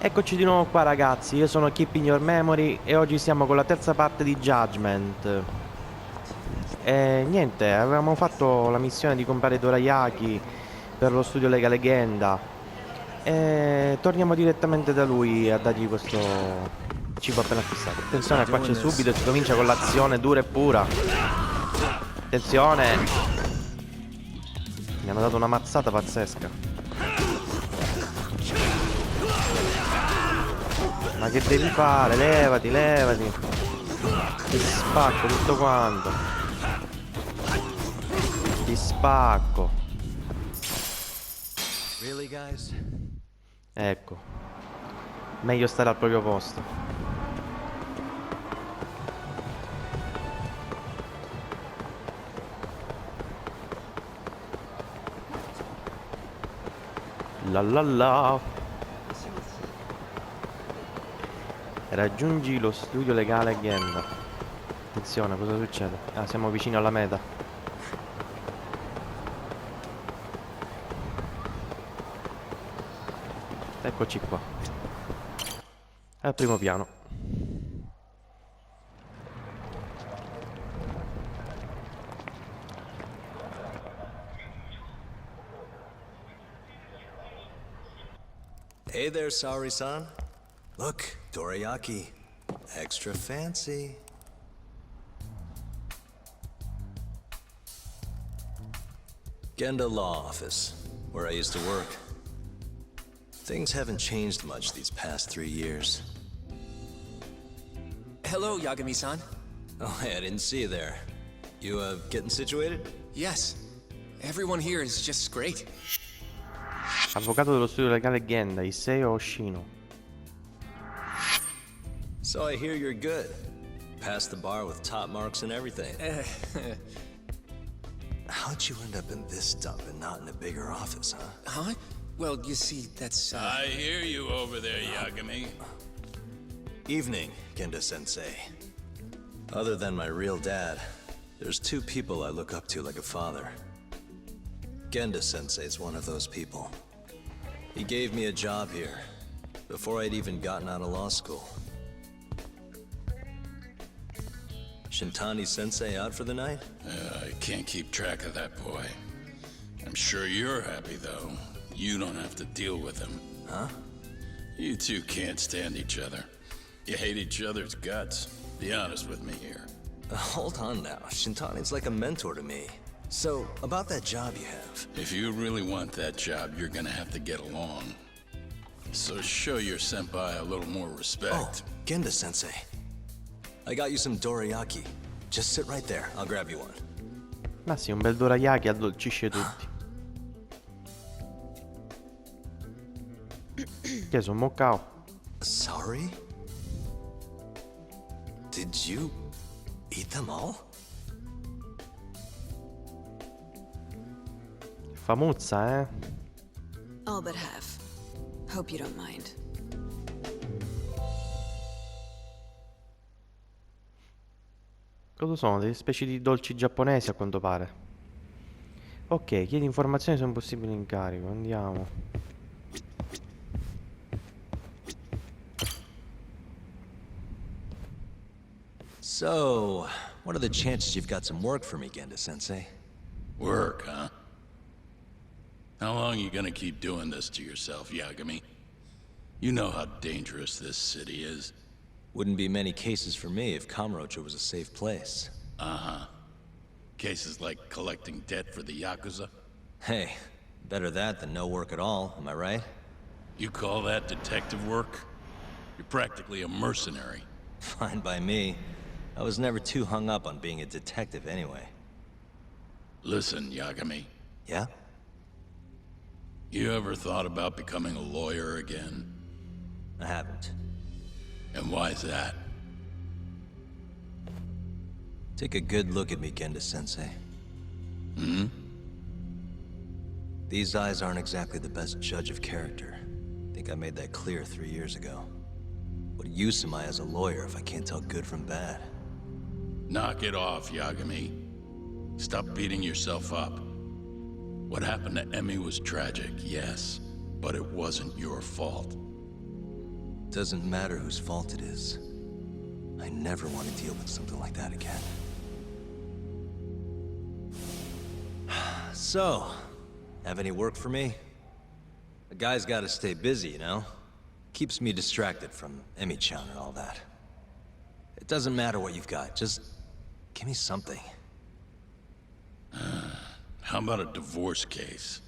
Eccoci di nuovo qua ragazzi, io sono KeepInYourMemory e oggi siamo con la terza parte di Judgment. E niente, avevamo fatto la missione di comprare dorayaki per lo studio Lega Leggenda e torniamo direttamente da lui a dargli questo cibo appena acquistato. Attenzione, qua c'è subito, si comincia con l'azione dura e pura. Attenzione! Mi hanno dato una mazzata pazzesca. Ma che devi fare? Levati, levati. Ti spacco tutto quanto. Ti spacco. Really, guys? Ecco. Meglio stare al proprio posto. La la la. Raggiungi lo studio legale Leggenda. Attenzione, cosa succede? Ah, siamo vicini alla meta. Eccoci qua. Al primo piano. Hey there, Saori-san. Look, dorayaki. Extra fancy. Genda Law Office, where I used to work. Things haven't changed much these past 3 years. Hello, Yagami-san. Oh, hey, I didn't see you there. You, getting situated? Yes. Everyone here is just great. Avvocato dello studio legale Leggenda, Iseo Oshino. So I hear you're good. Passed the bar with top marks and everything. How'd you end up in this dump and not in a bigger office, huh? Huh? Well, you see, that's, I hear you over there, Yagami. Evening, Genda-sensei. Other than my real dad, there's 2 people I look up to like a father. Genda-sensei's one of those people. He gave me a job here, before I'd even gotten out of law school. Shintani-sensei out for the night? I can't keep track of that boy. I'm sure you're happy, though. You don't have to deal with him. Huh? You two can't stand each other. You hate each other's guts. Be honest with me here. Hold on now. Shintani's like a mentor to me. So, about that job you have. If you really want that job, you're gonna have to get along. So show your senpai a little more respect. Oh, Genda-sensei. I got you some dorayaki. Just sit right there. I'll grab you one. Ma sì, un bel dorayaki addolcisce tutti. Che sono moccao? Sorry? Did you eat them all? Famuzza, eh? All but half. Hope you don't mind. Cosa sono? Delle specie di dolci giapponesi a quanto pare. Ok, chiedi informazioni su un possibile incarico. Andiamo. So, what are the chances you've got some work for me, Genda-sensei? Work, huh? How long you gonna keep doing this to yourself, Yagami? You know how dangerous this city is. Wouldn't be many cases for me if Kamurocho was a safe place. Uh-huh. Cases like collecting debt for the Yakuza? Hey, better that than no work at all, am I right? You call that detective work? You're practically a mercenary. Fine by me. I was never too hung up on being a detective anyway. Listen, Yagami. Yeah? You ever thought about becoming a lawyer again? I haven't. And why's that? Take a good look at me, Genda-sensei. Hmm? These eyes aren't exactly the best judge of character. Think I made that clear 3 years ago. What use am I as a lawyer if I can't tell good from bad? Knock it off, Yagami. Stop beating yourself up. What happened to Emmy was tragic, yes, but it wasn't your fault. Doesn't matter whose fault it is. I never want to deal with something like that again. So, have any work for me? A guy's gotta stay busy, you know? Keeps me distracted from Emmy-chan and all that. It doesn't matter what you've got, just give me something. How about a divorce case?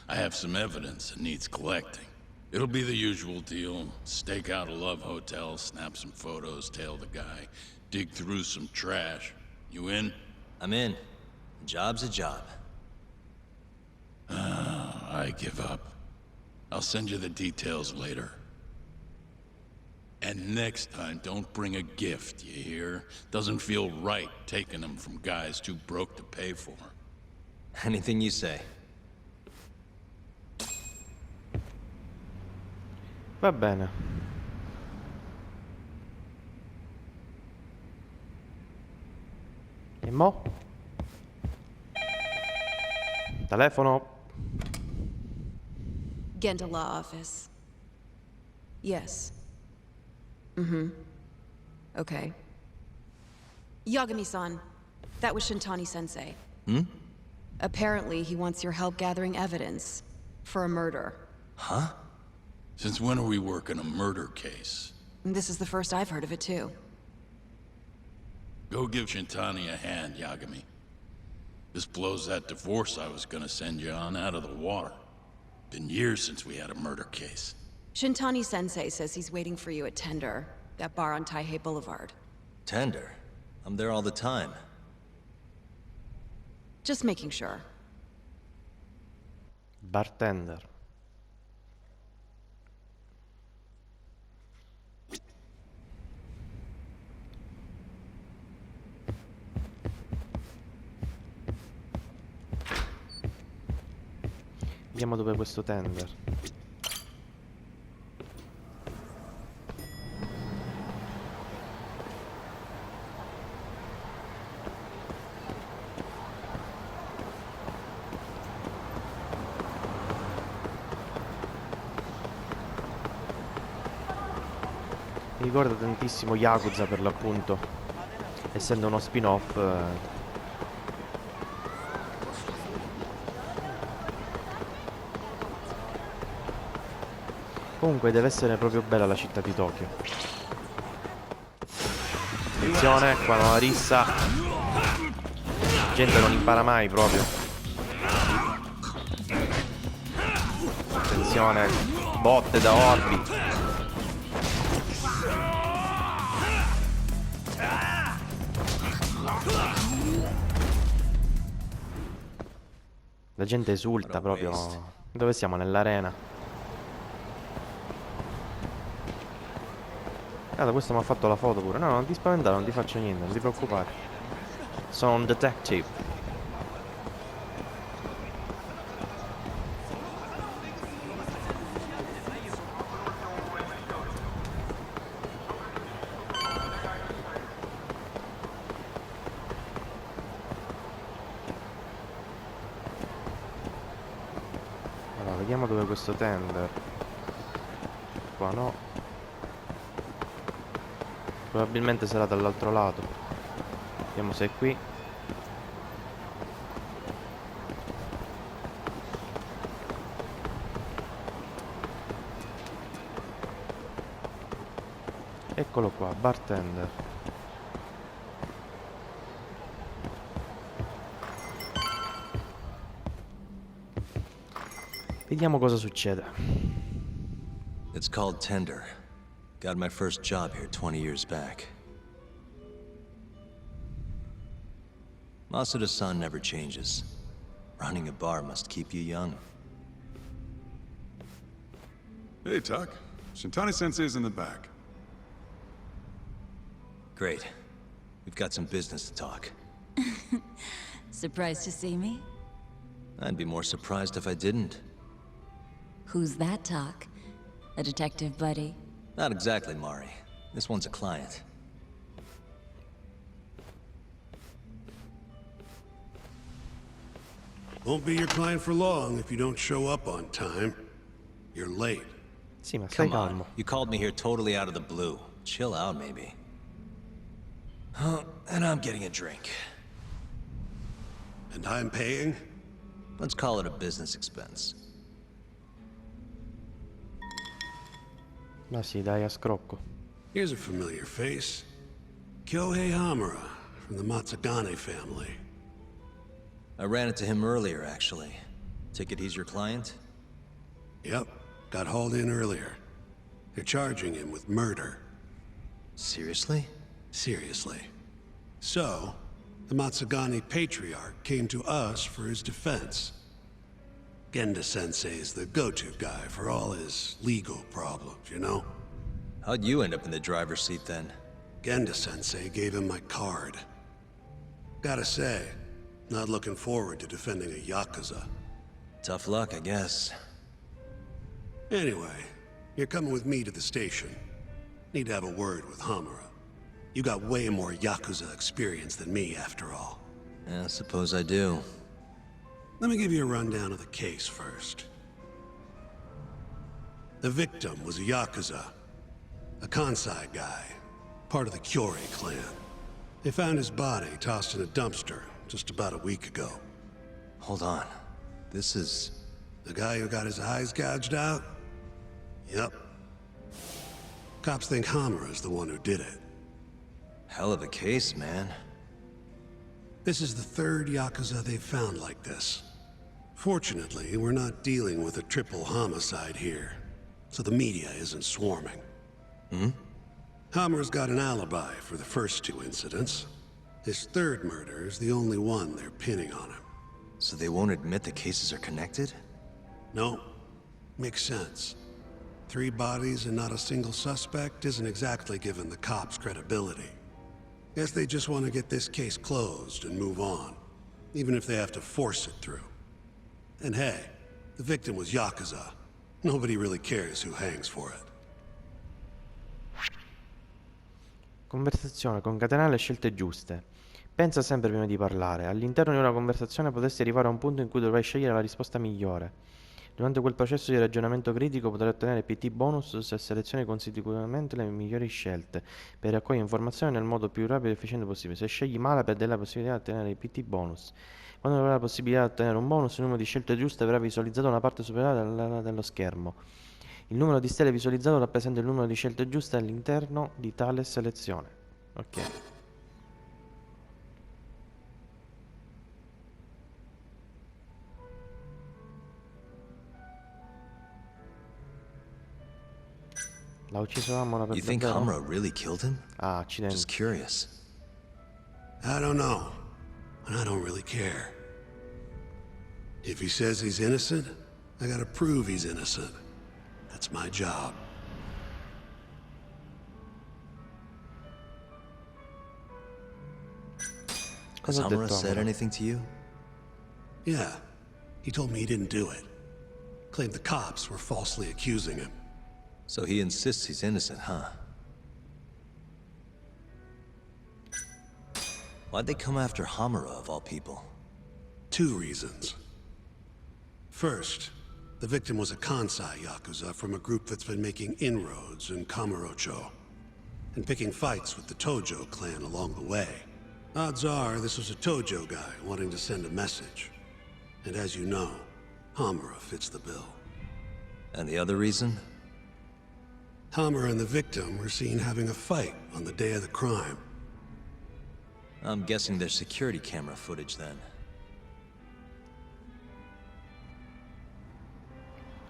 I have some evidence that needs collecting. It'll be the usual deal. Stake out a love hotel, snap some photos, tail the guy, dig through some trash. You in? I'm in. A job's a job. I give up. I'll send you the details later. And next time, don't bring a gift, you hear? Doesn't feel right taking them from guys too broke to pay for. Anything you say. Va bene. E mo? Telefono. Genda Law Office. Yes. Okay. Yagami-san, that was Shintani-sensei. Apparently, he wants your help gathering evidence for a murder. Huh? Since when are we working a murder case? This is the first I've heard of it, too. Go give Shintani a hand, Yagami. This blows that divorce I was gonna send you on out of the water. Been years since we had a murder case. Shintani-sensei says he's waiting for you at Tender, that bar on Taihei Boulevard. Tender. I'm there all the time. Just making sure. Bartender. Vediamo dove è questo tender. Mi ricorda tantissimo Yakuza, per l'appunto, essendo uno spin-off. Comunque deve essere proprio bella la città di Tokyo. Attenzione, qua una rissa. La gente non impara mai proprio. Attenzione, botte da orbi. La gente esulta proprio. Dove siamo? Nell'arena. Guarda, questo mi ha fatto la foto pure. No, non ti spaventare, non ti faccio niente, non ti preoccupare. Sono un detective. Allora, vediamo dove è questo tender. Qua no. Probabilmente sarà dall'altro lato. Vediamo se è qui. Eccolo qua, bartender. Vediamo cosa succede. It's called Tender. Got my first job here 20 years back. Masuda-san never changes. Running a bar must keep you young. Hey, Tuck. Shintani-sensei's in the back. Great. We've got some business to talk. Surprised to see me? I'd be more surprised if I didn't. Who's that, Talk? A detective buddy? Not exactly, Mari. This one's a client. Won't be your client for long if you don't show up on time. You're late. Sì, ma stai Come on, calmo. you called me here totally out of the blue. Chill out, maybe. Oh, and I'm getting a drink. And I'm paying? Let's call it a business expense. Ma sì, dai, a scrocco. Here's a familiar face. Kyohei Hamura, from the Matsugane family. I ran into him earlier, actually. Take it he's your client? Yep, got hauled in earlier. They're charging him with murder. Seriously? Seriously. So, the Matsugane patriarch came to us for his defense. Genda-sensei's the go-to guy for all his legal problems, you know? How'd you end up in the driver's seat then? Genda-sensei gave him my card. Gotta say, not looking forward to defending a Yakuza. Tough luck, I guess. Anyway, you're coming with me to the station. Need to have a word with Hamura. You got way more Yakuza experience than me, after all. Yeah, I suppose I do. Let me give you a rundown of the case first. The victim was a Yakuza. A Kansai guy. Part of the Kyorei clan. They found his body tossed in a dumpster just about a week ago. Hold on. This is... The guy who got his eyes gouged out? Yep. Cops think Hamura's the one who did it. hell of a case, man. This is the third Yakuza they've found like this. Fortunately, we're not dealing with a triple homicide here, so the media isn't swarming. Hamura's got an alibi for the first two incidents. His third murder is the only one they're pinning on him. So they won't admit the cases are connected? No, makes sense. 3 bodies and not a single suspect isn't exactly giving the cops credibility. Guess they just want to get this case closed and move on, even if they have to force it through. And hey, the victim was Yakuza. Nobody really cares who hangs for it. Conversazione, concatenare le scelte giuste. Pensa sempre prima di parlare. All'interno di una conversazione potresti arrivare a un punto in cui dovrai scegliere la risposta migliore. Durante quel processo di ragionamento critico potrai ottenere PT bonus se selezioni consecutivamente le migliori scelte per raccogliere informazioni nel modo più rapido e efficiente possibile. Se scegli male perderai la possibilità di ottenere i PT bonus. Quando avrai la possibilità di ottenere un bonus, il numero di scelte giuste verrà visualizzato nella parte superiore dello schermo. Il numero di stelle visualizzato rappresenta il numero di scelte giuste all'interno di tale selezione. Ok. L'ha ucciso Hamura per You think davvero? Hamura really killed him? Ah, accidenti. Just curious. I don't know, and I don't really care. If he says he's innocent, I gotta prove he's innocent. That's my job. Has Cosa ha Hamura detto said Hamura? anything to you? Yeah, he told me he didn't do it. Claimed the cops were falsely accusing him. So he insists he's innocent, huh? Why'd they come after Hamura, of all people? 2 reasons. First, the victim was a Kansai Yakuza from a group that's been making inroads in Kamurocho, and picking fights with the Tojo clan along the way. Odds are this was a Tojo guy wanting to send a message. And as you know, Hamura fits the bill. And the other reason? Hamura and the victim were seen having a fight on the day of the crime. I'm guessing there's security camera footage then.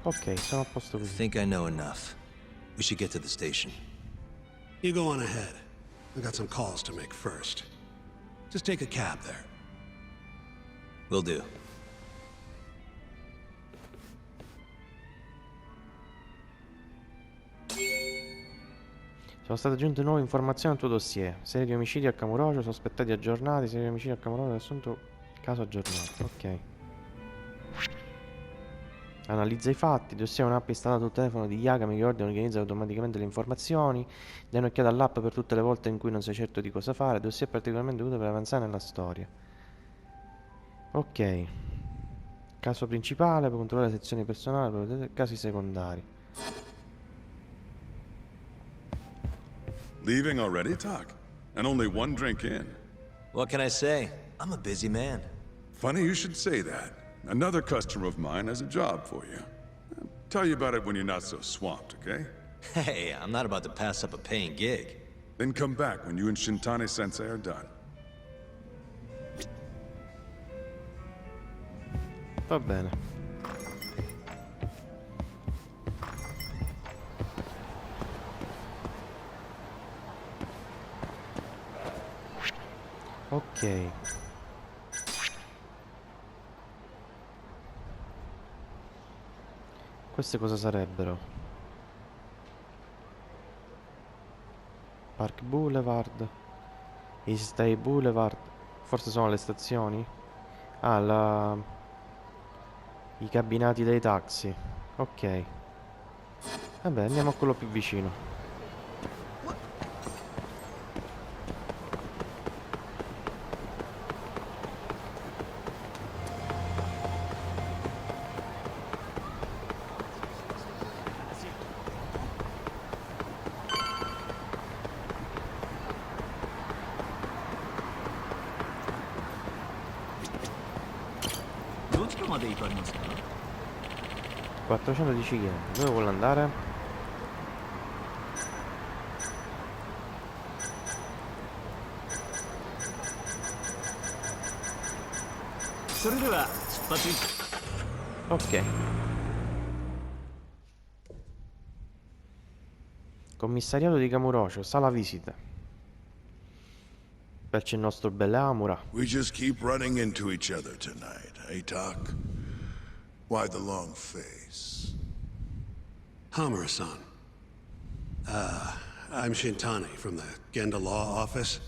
Ok, sono a posto I così. think I know enough. We should get to the station. You go on ahead. I got some calls to make first. Just take a cab there. Will do. Sono state aggiunte nuove informazioni al tuo dossier. Serie di omicidi a Kamurocho, sospettati aggiornati, serie di omicidi a Kamurocho, assunto caso aggiornato. Ok. Analizza i fatti, il dossier è un'app installata sul telefono di Yagami che ordina e organizza automaticamente le informazioni. Dai un'occhiata all'app per tutte le volte in cui non sei certo di cosa fare. Il dossier è particolarmente utile per avanzare nella storia. Ok. Caso principale, per controllare le sezioni personali, per vedere casi secondari. Leaving already, Tak? And only one drink in. What can I say? I'm a busy man. Funny you should say that. Another customer of mine has a job for you. I'll tell you about it when you're not so swamped, okay? Hey, I'm not about to pass up a paying gig. Then come back when you and Shintani-sensei are done. Va bene. Ok. Queste cosa sarebbero? Park Boulevard, East State Boulevard. Forse sono le stazioni? Ah, i cabinati dei taxi. Ok. Vabbè, andiamo a quello più vicino. Dove 410 km. Dove vuole andare? Ok. Commissariato di Kamurocho, sala visite. Poi c'è il nostro bel Hamura. We just keep running into each other tonight, eh, Tak? Why the long face? Hamura-san. I'm Shintani from the Genda Law Office.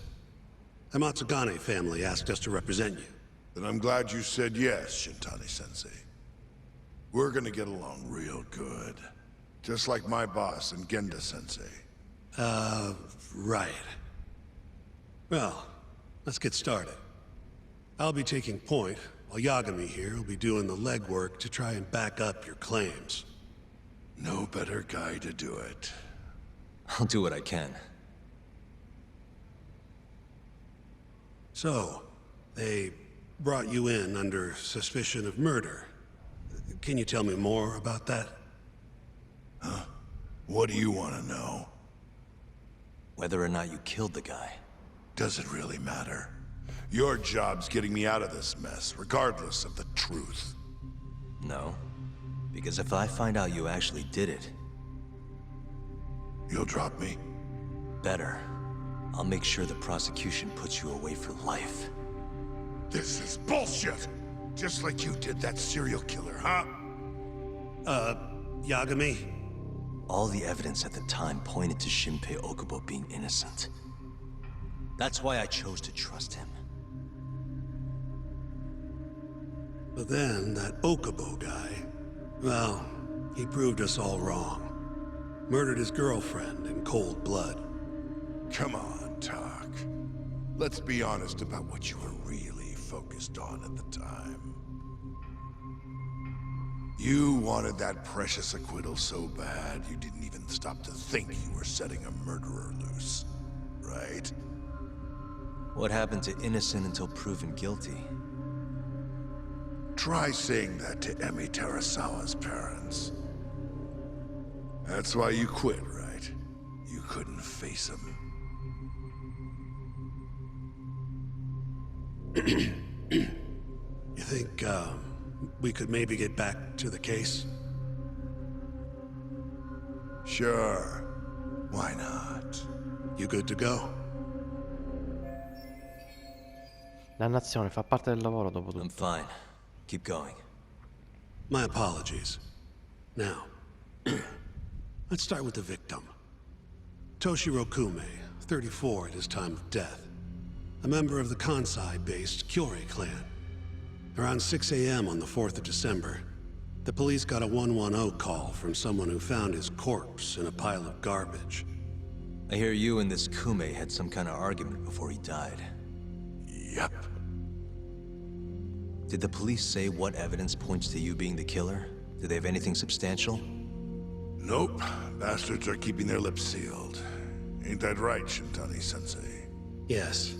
The Matsugane family asked us to represent you. Then I'm glad you said yes, Shintani-sensei. We're gonna get along real good. Just like my boss and Genda-sensei. Right. Well, let's get started. I'll be taking point, while Yagami here will be doing the legwork to try and back up your claims. No better guy to do it. I'll do what I can. So, they brought you in under suspicion of murder. Can you tell me more about that? Huh? What do you want to know? Whether or not you killed the guy. Does it really matter? Your job's getting me out of this mess, regardless of the truth. No. Because if I find out you actually did it... You'll drop me? Better. I'll make sure the prosecution puts you away for life. This is bullshit! Just like you did that serial killer, huh? Yagami? All the evidence at the time pointed to Shinpei Okubo being innocent. That's why I chose to trust him. But then, that Okubo guy, well, he proved us all wrong. Murdered his girlfriend in cold blood. Come on, Tak. Let's be honest about what you were really focused on at the time. You wanted that precious acquittal so bad, you didn't even stop to think you were setting a murderer loose. Right? What happened to innocent until proven guilty? Try saying that to Emi Terasawa's parents. That's why you quit, right? You couldn't face them. You think, we could maybe get back to the case? Sure. Why not? You good to go? Dannazione, fa parte del lavoro dopo I'm tutto. fine. Keep going. My apologies. Now, let's start with the victim. Toshiro Kume, 34 at his time of death. A member of the Kansai-based Kyorei clan. Around 6 a.m. on the 4th of December, the police got a 110 call from someone who found his corpse in a pile of garbage. I hear you and this Kume had some kind of argument before he died. Yep. Did the police say what evidence points to you being the killer? Do they have anything substantial? Nope. Bastards are keeping their lips sealed. Ain't that right, Shintani-sensei? Yes.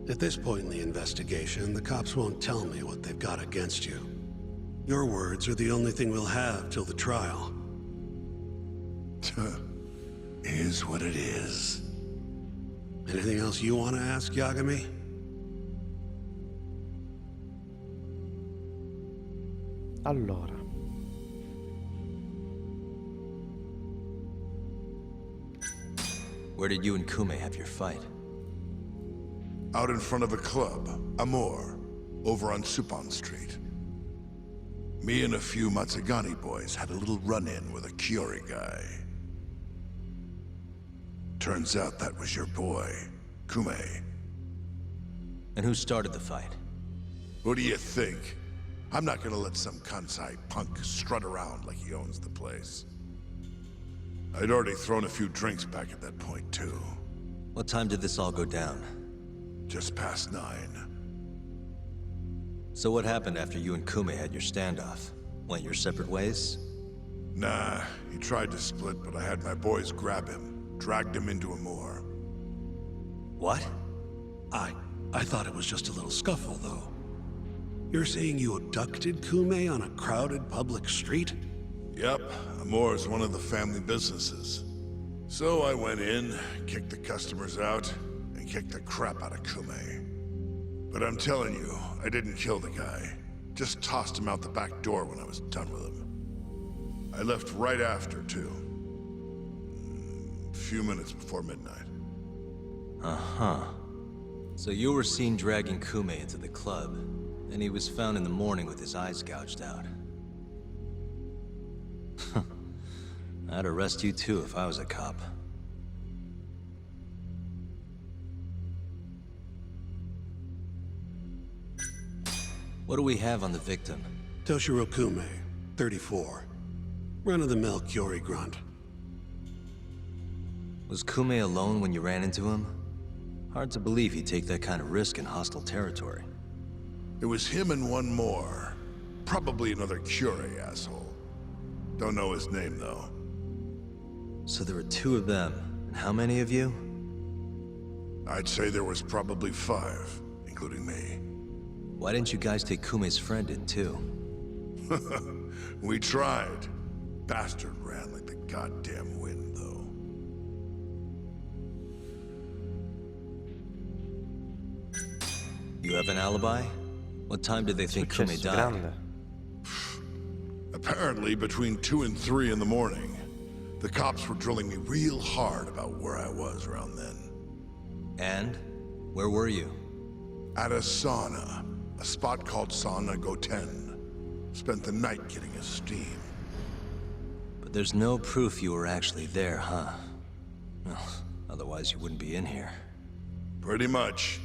At this point in the investigation, the cops won't tell me what they've got against you. Your words are the only thing we'll have till the trial. Is what it is. Anything else you want to ask, Yagami? Allora. Where did you and Kume have your fight? Out in front of a club, Hamura, over on Supon Street. Me and a few Matsugani boys had a little run-in with a Kiori guy. Turns out that was your boy, Kume. And who started the fight? What do you think? I'm not gonna let some Kansai punk strut around like he owns the place. I'd already thrown a few drinks back at that point, too. What time did this all go down? Just past 9. So what happened after you and Kume had your standoff? Went your separate ways? Nah, he tried to split, but I had my boys grab him. Dragged him into Hamura. What? I thought it was just a little scuffle, though. You're saying you abducted Kume on a crowded public street? Yep, Hamura's one of the family businesses. So I went in, kicked the customers out, and kicked the crap out of Kume. But I'm telling you, I didn't kill the guy. Just tossed him out the back door when I was done with him. I left right after, too. A few minutes before midnight. Uh-huh. So you were seen dragging Kume into the club, and he was found in the morning with his eyes gouged out. I'd arrest you too if I was a cop. What do we have on the victim? Toshiro Kume, 34. Run-of-the-mill Kiori grunt. Was Kume alone when you ran into him? Hard to believe he'd take that kind of risk in hostile territory. It was him and one more. Probably another Kiori asshole. Don't know his name, though. So there were 2 of them, and how many of you? I'd say there was probably 5, including me. Why didn't you guys take Kume's friend in too? We tried. Bastard ran like the goddamn wind, though. You have an alibi? What time did they think Kume Successo died? grande. Apparently, between 2 and 3 in the morning, the cops were drilling me real hard about where I was around then. And? Where were you? At a sauna. A spot called Sauna Goten. Spent the night getting a steam. But there's no proof you were actually there, huh? Well, otherwise you wouldn't be in here. Pretty much.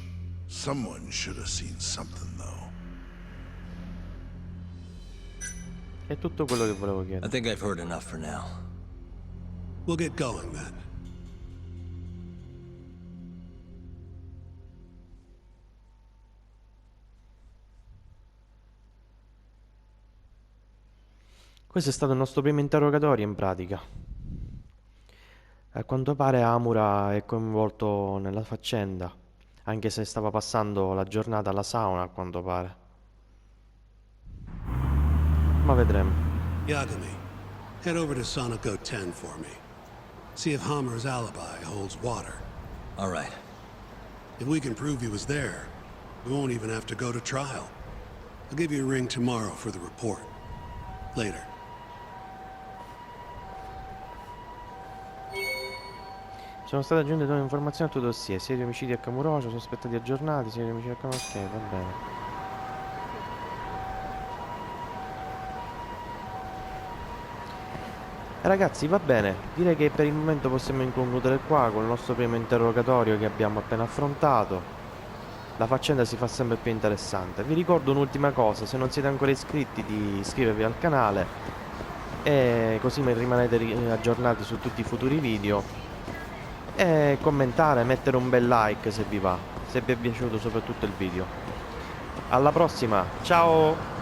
Someone should have seen something, though. È tutto quello che volevo I chiedere. think I've heard enough for now. We'll get going then. Questo è stato il nostro primo interrogatorio in pratica. A quanto pare Hamura è coinvolto nella faccenda, anche se stava passando la giornata alla sauna, a quanto pare. Ma vedremo. Yagami, head over to Sonico 10 for me. See if Hamura's alibi holds water. All right. If we can prove he was there, we won't even have to go to trial. I'll give you a ring tomorrow for the report. Later. Sono state aggiunte nuove informazioni al tuo dossier, sia di omicidi a Kamurocho, sospettati aggiornati, sia di omicidi a Kamurocho. Ok, va bene. Ragazzi, va bene, direi che per il momento possiamo concludere qua con il nostro primo interrogatorio che abbiamo appena affrontato. La faccenda si fa sempre più interessante. Vi ricordo un'ultima cosa, se non siete ancora iscritti di iscrivervi al canale e così rimanete aggiornati su tutti i futuri video. E commentare, mettere un bel like se vi va, se vi è piaciuto soprattutto il video. Alla prossima, ciao!